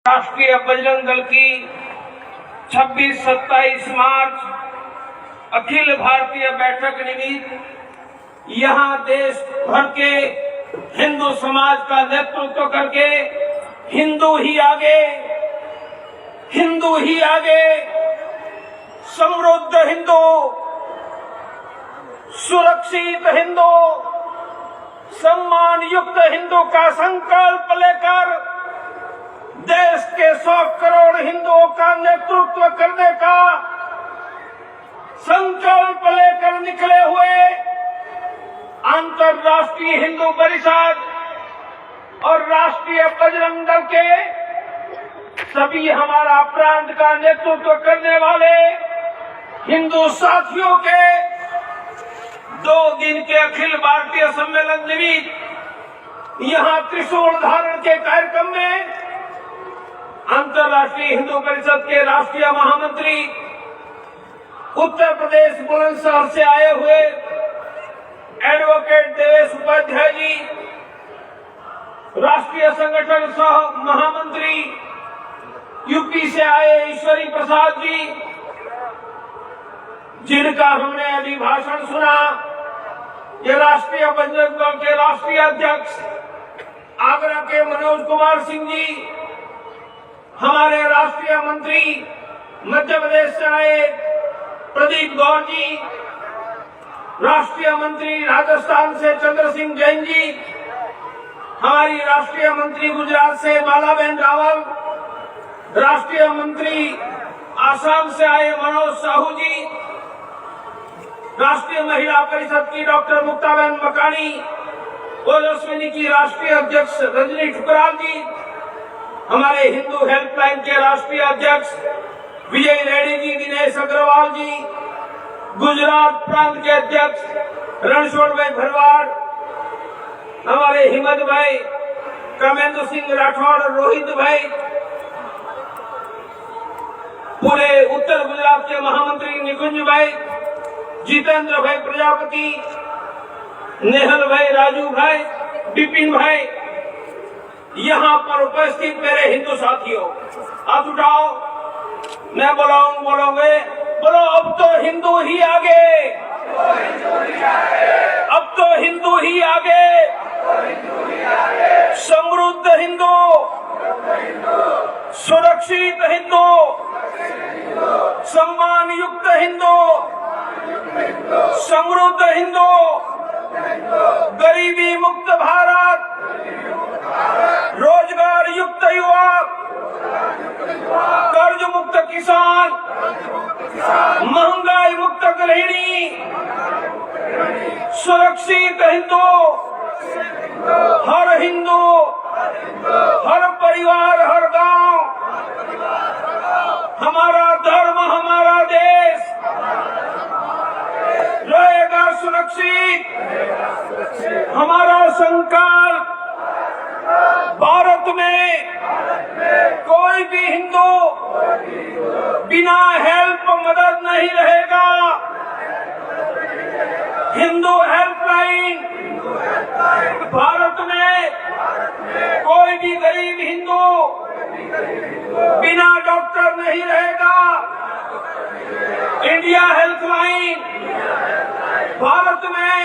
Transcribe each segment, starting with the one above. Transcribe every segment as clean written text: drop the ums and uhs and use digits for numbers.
राष्ट्रीय बजरंग दल की 26-27 मार्च अखिल भारतीय बैठक निमित्त यहाँ देश भर के हिंदू समाज का नेतृत्व करके हिंदू ही आगे, समृद्ध हिंदू, सुरक्षित हिंदू, सम्मान युक्त हिंदू का संकल्प लेकर देश के 100 करोड़ हिंदुओं का नेतृत्व करने का संकल्प लेकर निकले हुए अंतर्राष्ट्रीय हिंदू परिषद और राष्ट्रीय बजरंग दल के सभी हमारा प्रांत का नेतृत्व करने वाले हिंदू साथियों के 2 दिन के अखिल भारतीय सम्मेलन निमित्त यहाँ त्रिशूल धारण के कार्यक्रम में अंतर्राष्ट्रीय हिंदू परिषद के राष्ट्रीय महामंत्री उत्तर प्रदेश बुलंदशहर से आए हुए एडवोकेट देवेश उपाध्याय जी, राष्ट्रीय संगठन सह महामंत्री यूपी से आए ईश्वरी प्रसाद जी, जिनका हमने अभी भाषण सुना, ये राष्ट्रीय बजरंग दल के राष्ट्रीय अध्यक्ष आगरा के मनोज कुमार सिंह जी, हमारे राष्ट्रीय मंत्री मध्य प्रदेश से आए प्रदीप गौर जी, राष्ट्रीय मंत्री राजस्थान से चंद्र सिंह जैन जी, हमारी राष्ट्रीय मंत्री गुजरात से मालाबेन रावल, राष्ट्रीय मंत्री आसाम से आए मनोज साहू जी, राष्ट्रीय महिला परिषद की डॉक्टर मुक्ताबेन मकानी, ओजस्विनी की राष्ट्रीय अध्यक्ष रजनी ठुकराल जी, हमारे हिंदू हेल्पलाइन के राष्ट्रीय अध्यक्ष विजय रेड्डी जी, दिनेश अग्रवाल जी, गुजरात प्रांत के अध्यक्ष रणछोड़ भाई भरवाड़, हमारे हिम्मत भाई, कमेंद्र सिंह राठौड़, रोहित भाई, पूरे उत्तर गुजरात के महामंत्री निकुंज भाई, जितेंद्र भाई प्रजापति, नेहल भाई, राजू भाई, विपिन भाई, यहाँ पर उपस्थित मेरे हिंदू साथियों, हाथ उठाओ, मैं बोलोगे, बोलो अब तो हिंदू ही आगे, अब तो हिंदू ही आगे, समृद्ध हिंदू, सुरक्षित हिंदू, सम्मान युक्त हिंदू, समृद्ध हिंदू, गरीबी मुक्त भारत, रोजगार युक्त युवक, कर्ज मुक्त किसान, महंगाई मुक्त गृहिणी, सुरक्षित हिंदू, हर परिवार, हर गांव, हमारा धर्म, हमारा देश रहेगा सुरक्षित, हमारा संकल्प भारत में कोई भी हिंदू बिना हेल्प मदद नहीं रहेगा। हिंदू हेल्पलाइन, भारत में कोई भी गरीब हिंदू बिना डॉक्टर नहीं रहेगा। इंडिया हेल्पलाइन, भारत में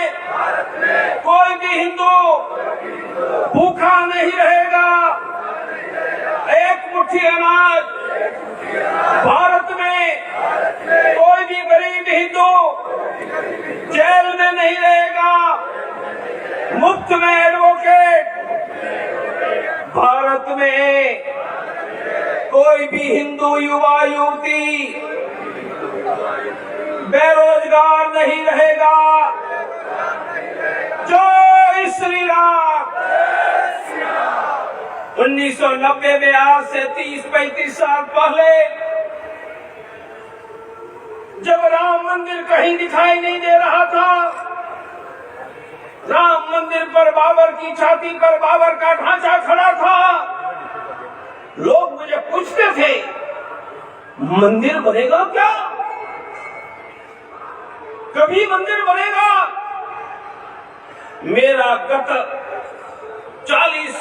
कोई भी हिंदू भूखा नहीं रहेगा। एक मुट्ठी अनाज, भारत में कोई भी गरीब हिंदू जेल में नहीं रहेगा। मुफ्त में एडवोकेट, भारत में कोई भी हिंदू युवा युवती बेरोजगार नहीं रहेगा। जय श्री राम। 1990 में आज से 30-35 साल पहले जब राम मंदिर कहीं दिखाई नहीं दे रहा था, राम मंदिर पर बाबर की छाती पर बाबर का ढांचा खड़ा था, लोग मुझे पूछते थे मंदिर बनेगा क्या, कभी मंदिर बनेगा। मेरा गत 40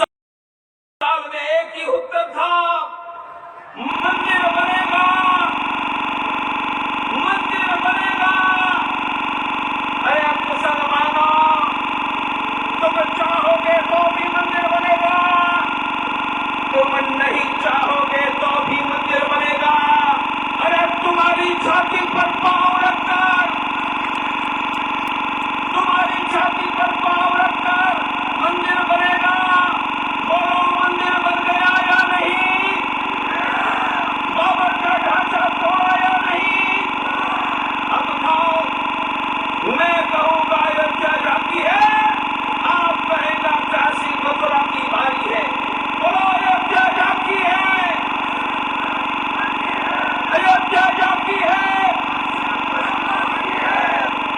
साल में एक ही उत्तर था, नहीं चाहोगे तो भी मंदिर बनेगा। अरे तुम्हारी छाती पर पांव रखकर, तुम्हारी छाती पर पांव रखकर मंदिर बनेगा। बोलो मंदिर बन गया या नहीं? बाबर का ढांचा तोड़ा या नहीं? अब खाओ, मैं कहूंगा अयोध्या जाती है, आप कहेगा काशी मथुरा की बारी है। बोलो अयोध्या जाती है, अयोध्या जाती है।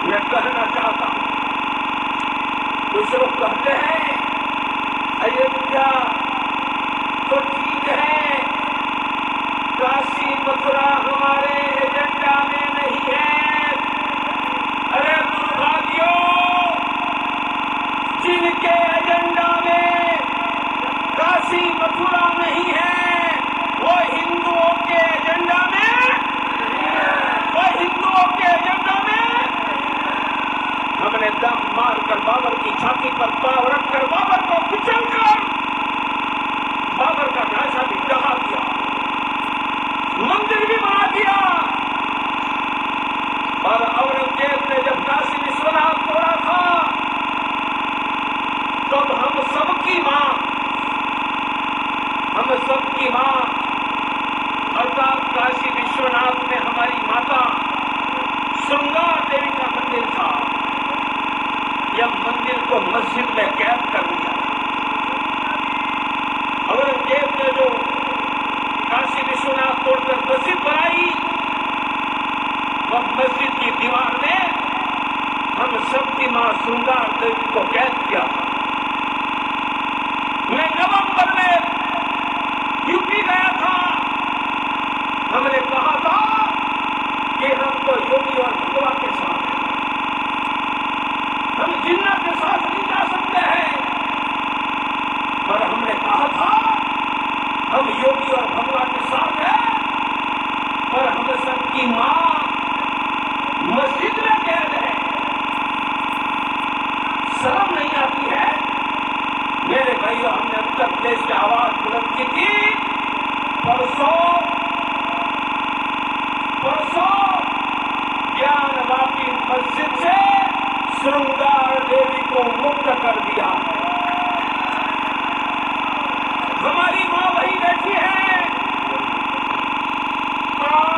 मैं कहना चाहता हूं, कुछ लोग कहते हैं अयोध्या तो ठीक है, काशी मथुरा हमारे एजेंडा में नहीं है। अरे दुर्भाग्यों, जिनके एजेंडा में काशी मथुरा नहीं है, वो हिंदुओं के एजेंडा में, वो हिंदुओं के एजेंडा में। हमने दम मारकर बाबर की छाती पर पांव रखकर बाबर को कुचलकर बाबर का ढांचा भी ढहा दिया, मंदिर भी बना दिया। और औरंगजेब ने जब काशी विश्वनाथ तोड़ा था, तब हम सबकी मां अर्थात काशी विश्वनाथ में हमारी माता श्रृंगार देवी का मंदिर था, यह मंदिर को मस्जिद में कैद कर दिया। औरंगजेब ने जो काशी विश्वनाथ तोड़कर मस्जिद बनाई, वह मस्जिद की दीवार ने हम सबकी मां श्रृंगार देवी को कैद किया था। मैं नवंबर में यूपी गया था, हमने कहा था कि हम तो योगी और भगवा के साथ हैं, हम जिन्ना के साथ नहीं जा सकते हैं। पर हमने कहा था हम योगी और भगवा के साथ हैं, पर हम सबकी मां मस्जिद में कैद है। शर्म नहीं आती है मेरे भाइयों? हमने उत्तर प्रदेश की आवाज बुलंद की थी। परसों ज्ञानवापी मस्जिद से श्रृंगार देवी को मुक्त कर दिया है। हमारी मां वही बैठी है, मां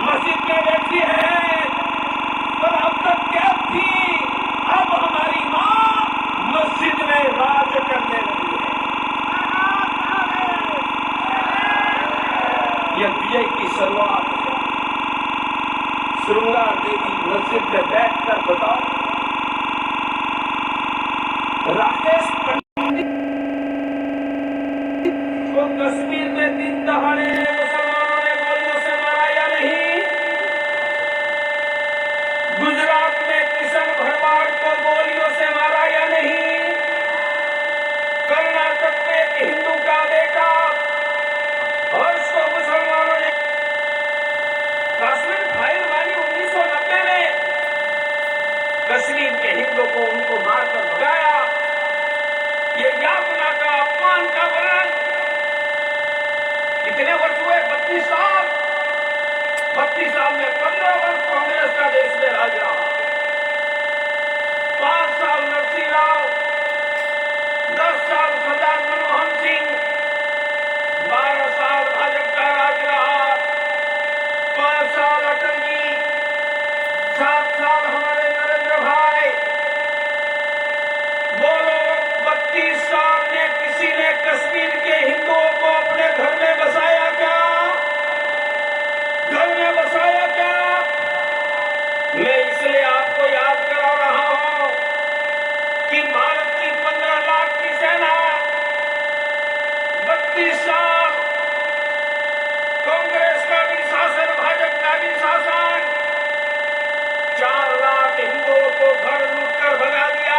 मस्जिद में बैठी है, पर अब तक कैद थी, अब हमारी मां मस्जिद में राज करने लगी है। यह विजय की शुरुआत है। श्रृंगार देवी मस्जिद में बैठकर बताओ, राकेश पंडित को कश्मीर में दिन दहाड़े मुसलमानों ने गोलियों से मारा या नहीं? गुजरात में किशन भरवाड़ को गोलियों से मारा या नहीं? कर्नाटक में एक हिंदू का बेटा हर्ष को मुसलमानों ने कश्मीर फाइल वाली 1990 में कश्मीर के हिंदू को उनको मारकर भगाया। ये यातना का, अपमान का वर्णन कितने वर्ष हुए? 32 साल। 32 साल में 15 वर्ष कांग्रेस का देश में राज रहा, 5 साल नरसिंह राव, 10 साल सरदार मनमोहन सिंह, 12 साल भाजपा का राज रहा, 5 साल अटल जी, 7 साल हमारे नरेंद्र भाई। बोलो 32 साल में किसी ने कश्मीर के हिंदुओं को अपने घर में बसाया क्या? घर में बसाया क्या? मैं इसलिए आपको याद करा रहा हूं कि भारत की 15 लाख की सेना 32 साल कांग्रेस का भी शासन, भाजपा का भी शासन, 4 लाख हिंदुओं को घर लूटकर भगा दिया।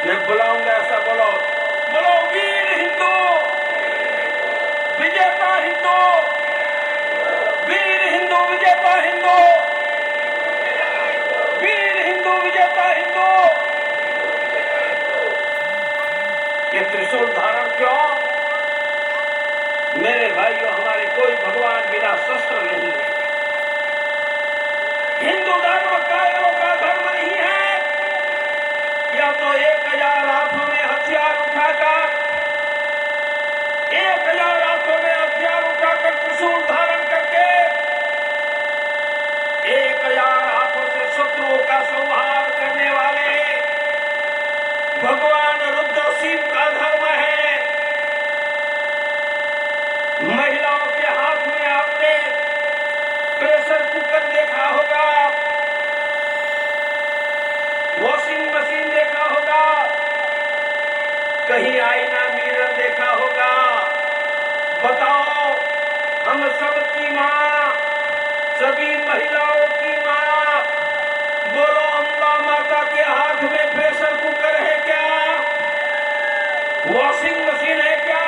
मैं बुलाऊंगा ऐसा बोलो, बोलो वीर हिंदू, विजेता हिंदू, वीर हिंदू विजेता हिंदू, वीर हिंदू विजेता हिंदू। ये त्रिशूल धारण क्यों? मेरे भाइयों, हमारे कोई भगवान बिना शस्त्र नहीं है। हिंदू धर्म कायरों का धर्म नहीं है। या तो 1000 हाथों में हथियार उठाकर, 1000 हाथों में हथियार उठाकर त्रिशूल धारण करके 1000 हाथों से शत्रुओं का संहार करने वाले भगवान रुद्रशिव का धर्म है। महिलाओं के हाथ में आपने प्रेशर कुकर देखा होगा, वॉशिंग मशीन देखा होगा, कहीं आईना मिरर देखा होगा। बताओ, हम सबकी माँ, सभी महिलाओं की माँ, बोलो अम्बा माता के हाथ में प्रेशर कुकर है क्या? वॉशिंग मशीन है क्या?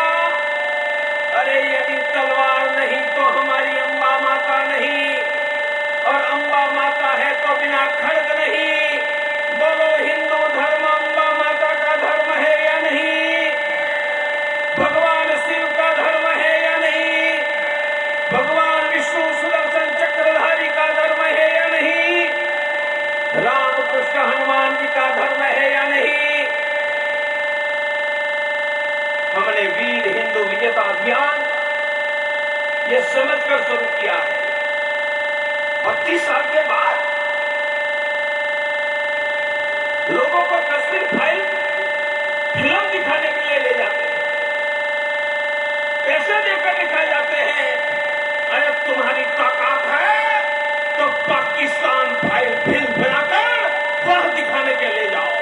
अरे यदि तलवार नहीं तो हमारी अम्बा माता नहीं, और अम्बा माता है तो बिना खड्ग नहीं। बोलो, हिंदू धर्म अम्बा माता का धर्म है या नहीं? भगवान शिव का धर्म है या नहीं? भगवान विष्णु सुदर्शन चक्रधारी का धर्म है या नहीं? राम कृष्ण हनुमान जी का धर्म है या नहीं? हमने वीर हिंदू विजेता अभियान ये समझकर शुरू किया है। 32 साल के बाद लोगों को कश्मीर फाइल फिल्म दिखाने के लिए ले जाते हैं, पैसे देकर दिखाए जाते हैं। अरे तुम्हारी ताकत है तो पाकिस्तान फाइल फिल्म बनाकर वह दिखाने के ले जाओ।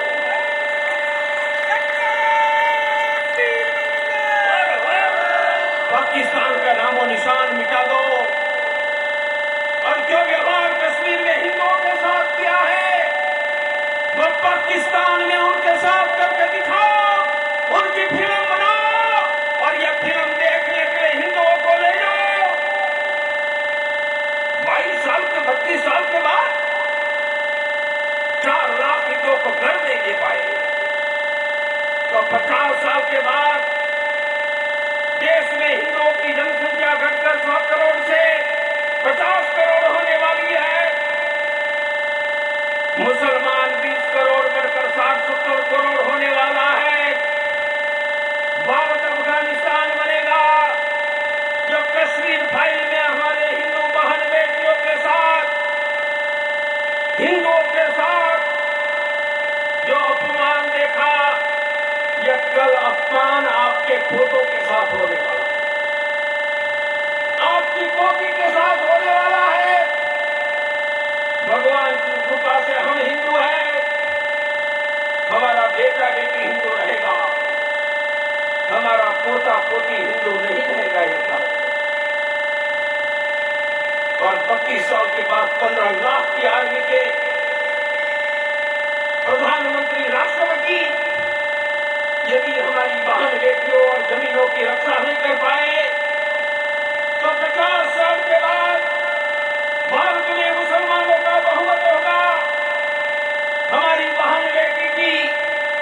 पाकिस्तान का नामो निशान मिटा दो। और जो व्यवहार कश्मीर में हिंदुओं के साथ किया है, वो पाकिस्तान में उनके साथ करके दिखाओ, उनकी फिल्म बनाओ और यह फिल्म देखने के लिए हिंदुओं को ले जाओ। 22 साल के 32 साल के बाद 4 लाख हिंदुओं को घर नहीं दे पाए, तो 50 साल के बाद देश में हिंदुओं की जनसंख्या घटकर 100 करोड़ से 50 करोड़ होने वाली है। मुसलमान 20 करोड़ बढ़कर 60-70 करोड़ होने वाला है। भारत अफगानिस्तान बनेगा। जो कश्मीर फाइल में हमारे हिंदू बहन बेटियों के साथ, हिंदुओं के साथ जो अपमान देखा, यह कल अपमान आपके पोतों के साथ होने वाला है, आपकी पोती के साथ होने वाला है। भगवान की कृपा से हम हिंदू हैं, हमारा बेटा बेटी हिंदू रहेगा, हमारा पोता पोती हिंदू नहीं रहेगा। ये और 32 साल के बाद 15 लाख की आर्मी के प्रधानमंत्री राष्ट्रपति यदि हमारी बहन बेटियों और जमीनों की रक्षा नहीं कर पाए, तो 50 साल के बाद भारत में मुसलमानों का बहुमत होगा। हमारी बहन बेटी की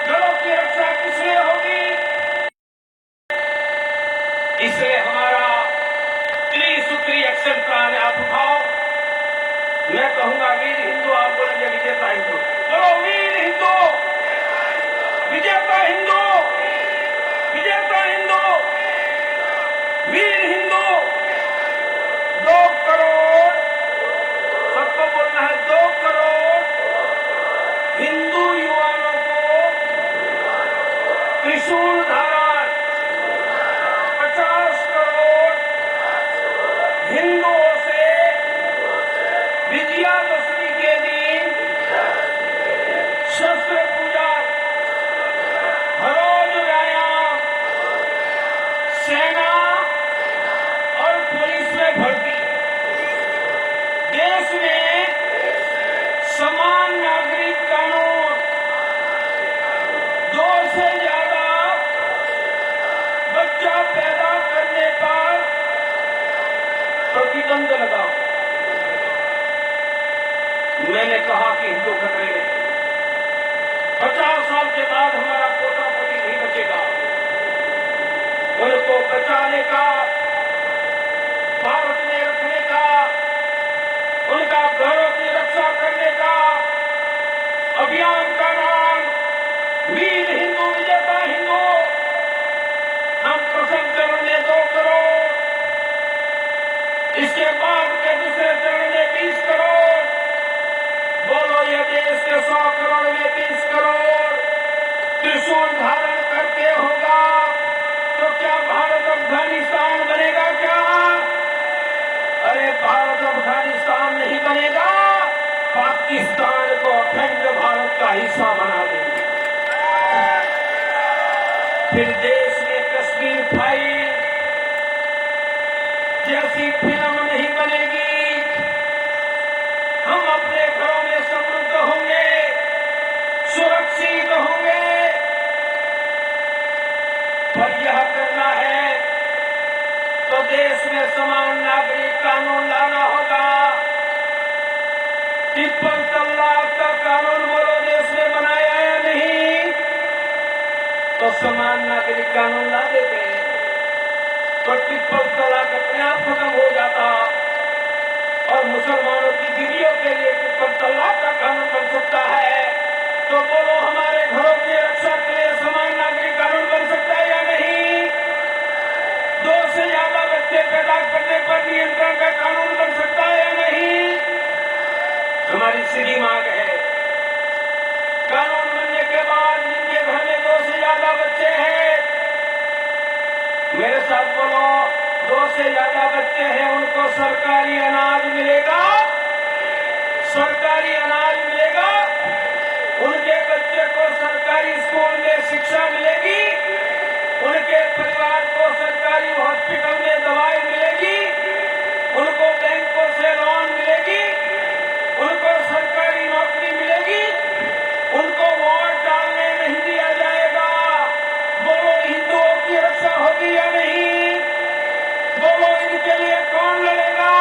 घरों की रक्षा किसने होगी? इसलिए हमारा त्रिसूत्री एक्शन प्लान आप उठाओ। मैं कहूंगा वीर हिंदू, आप बोलेंगे विजेता हिंदू। बोलो वीर हिंदू, विजेता हिंदू, विजेता हिंदू, वीर हिंदू। 2 करोड़, सबको बोलना है, 2 करोड़ हिंदू युवाओं को त्रिशूल धारण, 50 करोड़ हिंदुओं से विजयादशमी के बुलंद लगाओ। मैंने कहा कि हिंदू खतरे में है। 50 साल के बाद हमारा पोता पोती नहीं बचेगा। उनको बचाने का, भारत में रखने का, उनका गौरव की रक्षा करने का अभियान का नाम वीर हिंदू विजेता हिंदू। हम प्रथम चरण में 2 करोड़, इसके बाद के दूसरे चरण में 20 करोड़। बोलो ये देश के 100 करोड़ में 20 करोड़ त्रिशूल धारण करके होगा तो क्या भारत अफगानिस्तान बनेगा क्या? अरे भारत अफगानिस्तान नहीं बनेगा, पाकिस्तान को अखंड भारत का हिस्सा बना देंगे। फिर देश में कश्मीर फाइल जैसी फिल्म नहीं बनेगी। हम अपने घरों में समृद्ध होंगे, सुरक्षित होंगे। पर यह करना है तो देश में समान नागरिक कानून लाना होगा। ट्रिपल तलाक का कानून बोलो देश में बनाया या नहीं? तो समान नागरिक कानून ला देते तो ट्रिपल तलाक अपने आप खत्म हो जाता और मुसलमानों की बीवियों के लिए ट्रिपल तलाक का कानून बन सकता है। तो बोलो हमारे घरों की रक्षा के लिए समान नागरिक कानून बन सकता है या नहीं? 2 से ज्यादा बच्चे पैदा करने पर नियंत्रण का कानून बन सकता है या नहीं? हमारी सीधी मांग है। कानून बनने के बाद जिनके घर में 2 से ज्यादा बच्चे हैं, मेरे साथ बोलो, 2 से ज्यादा बच्चे हैं उनको सरकारी अनाज मिलेगा। सरकारी अनाज मिलेगा। उनके बच्चे को सरकारी स्कूल में शिक्षा मिलेगी। उनके परिवार को सरकारी हॉस्पिटल में दवाई मिलेगी। उनको बैंकों से लोन मिलेगी। उनको सरकारी नौकरी मिलेगी। उनको वोट डालने नहीं दिया जाएगा। बोलो हिंदुओं की रक्षा होगी या नहीं? बोलो इनके लिए कौन लड़ेगा?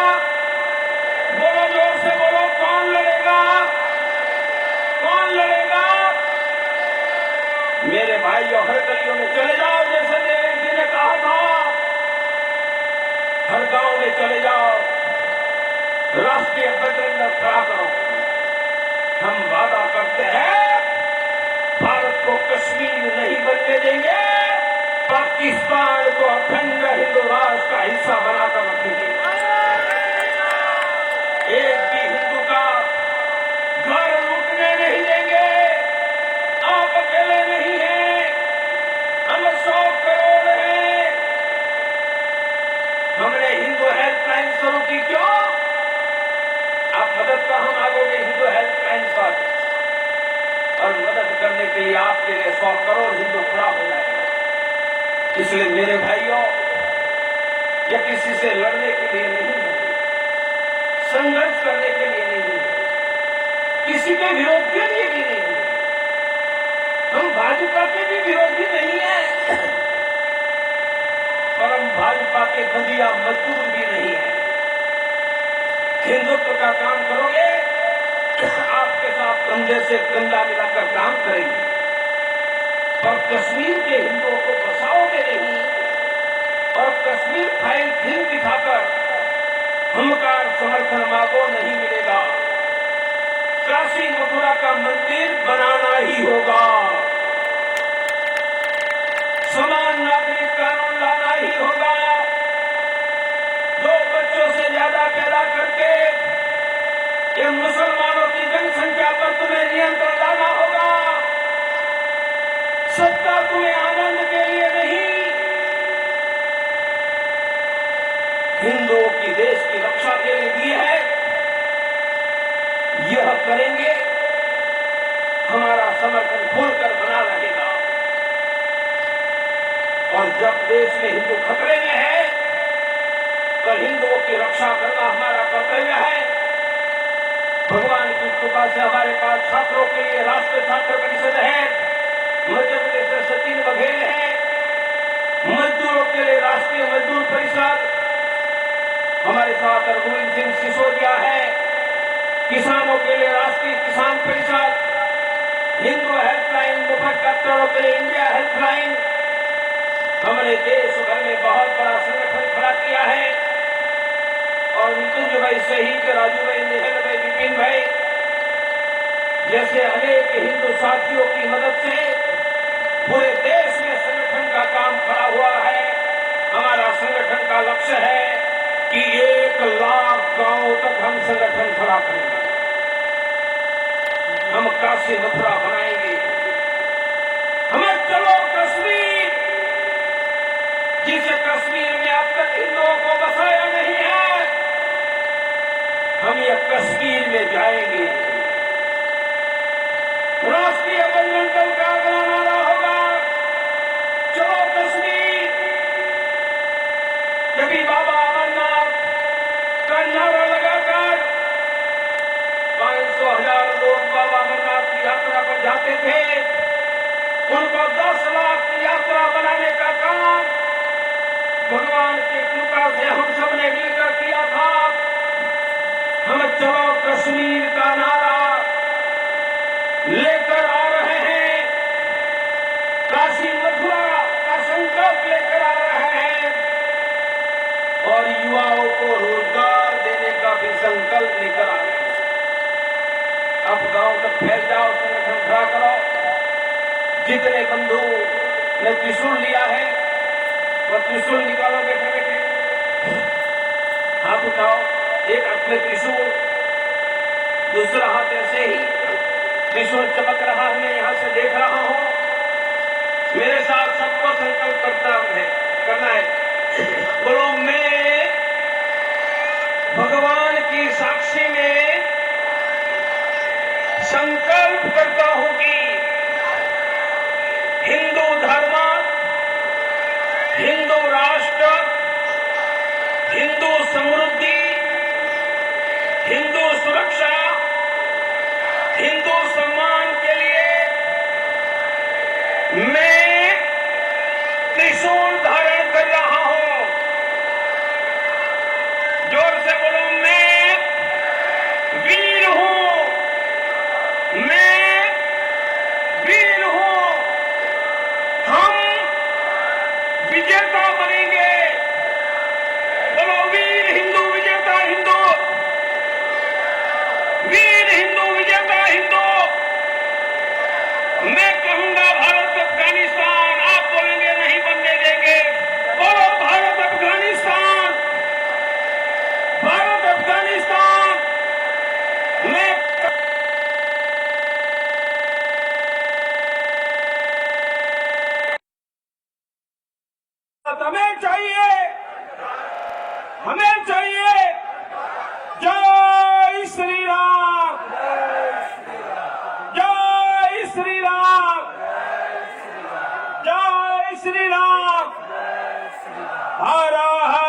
बोलो जोर से बोलो, कौन लड़ेगा? कौन लड़ेगा? मेरे भाइयों, हर गलियों में चले जाओ, जैसे देवेश जी ने कहा था। हर गांव में चले जाओ, राष्ट्रीय बजरंग दल खड़ा करो। हम वादा करते हैं भारत को कश्मीर नहीं बनने देंगे, पाकिस्तान को अखंड हिंदू राष्ट्र का हिस्सा बनाकर रखेंगे। एक भी हिंदू का घर लूटने नहीं देंगे। आप अकेले नहीं हैं, हम 100 करोड़ हैं। हमने हिंदू हेल्पलाइन शुरू की, क्यों? आप मदद कहां मांगोगे हिंदू हेल्पलाइन पर? और मदद करने के लिए आपके लिए 100 करोड़ हिंदू खड़ा हो जाएगा। इसलिए मेरे भाइयों, यह किसी से लड़ने के लिए नहीं है, संघर्ष करने के लिए नहीं है, किसी के विरोध के लिए भी नहीं है। हम भाजपा के भी विरोधी नहीं है और हम भाजपा के बंदिया मजदूर भी नहीं है। हिंदुत्व का काम करोगे, आपके साथ कंधे से कंधा मिलाकर काम करेंगे। पर कश्मीर के हिंदुओं को बसाओगे नहीं और कश्मीर फाइल फिल्म दिखाकर हमका समर्थन मांगो, नहीं मिलेगा। काशी मथुरा का मंदिर बनाना ही होगा। समान नागरिक कानून लाना ही होगा। 2 बच्चों से ज्यादा पैदा करके ये मुसलमानों की जनसंख्या पर तुम्हें नियंत्रण लाना होगा। सत्ता तुम्हें आनंद के लिए नहीं, हिंदुओं की देश की रक्षा के लिए दी है। यह करेंगे, हमारा समर्थन खोलकर बना रहेगा। और जब देश में हिंदू खतरे में है तो हिंदुओं की रक्षा करना हमारा कर्तव्य है। भगवान की कृपा से हमारे पास छात्रों के लिए राष्ट्रीय छात्र परिषद है, मध्य प्रदेश से सचिन बघेल है। मजदूरों के लिए राष्ट्रीय मजदूर परिषद, हमारे साथ रघुवीर सिंह सिसोदिया है, किसानों के लिए राष्ट्रीय किसान परिषद, हिंदू हेल्पलाइन, मुफ्त डॉक्टरों के लिए इंडिया हेल्पलाइन, हमने देश भर में बहुत बड़ा संगठन खड़ा किया है। और निकुंज भाई शहीद, राजू भाई, नेहल भाई, विपिन भाई जैसे अनेक हिंदू साथियों की मदद से पूरे देश में संगठन का काम खड़ा हुआ है। हमारा संगठन का लक्ष्य है कि 1 लाख गांवों तक हम संगठन खड़ा करेंगे। हम काशी मथुरा बनाएंगे। हमें चलो कश्मीर, जिसे कश्मीर में अब तक हिंदुओं को बसाया नहीं है, हम ये कश्मीर में जाएंगे। राष्ट्रीय बजरंग दल का अगला नारा होगा चलो कश्मीर। जब बाबा अमरनाथ का नारा लगाकर 500,000 लोग बाबा अमरनाथ की यात्रा पर जाते थे, उनको 10 लाख की यात्रा बनाने का काम भगवान की कृपा से हम सब ने मिलकर किया था। हम चलो कश्मीर का नारा लेकर आ रहे हैं, काशी मथुरा का संकल्प लेकर आ रहे हैं और युवाओं को रोजगार देने का भी संकल्प लेकर आ रहे हैं। अब गांव तक फैल जाओ, संगठन खड़ा करो। जितने बंधु ने त्रिशूल लिया है वो त्रिशूल निकालो, बैठे बैठे हाथ उठाओ। एक हाथ में त्रिशूल, दूसरा हाथ ऐसे ही त्रिशूल चमक रहा है, मैं यहां से देख रहा हूं। मेरे साथ सबको संकल्प करना है। बोलो, मैं भगवान की साक्षी में संकल्प करता हूं कि हिंदू धर्म, हिंदू राष्ट्र, हिंदू समृद्धि, हिंदू सुरक्षा, हिंदू सम्मान के लिए मैं त्रिशूल धारण कर रहा हूं। जोर से बोलो, मैं वीर हूं, मैं वीर हूं। हम विजेता बनेंगे। बोलो, वीर हिंदू विजेता हिंदू, वीर हिंदू विजेता हिंदू। मैं कहूंगा भारत अफगानिस्तान, आप बोलेंगे नहीं बनने देंगे। बोलो, भारत अफगानिस्तान, भारत अफगानिस्तान। मैं हमें चाहिए, हमें चाहिए जय श्री राम, जय श्री राम, जय श्री राम, हर हर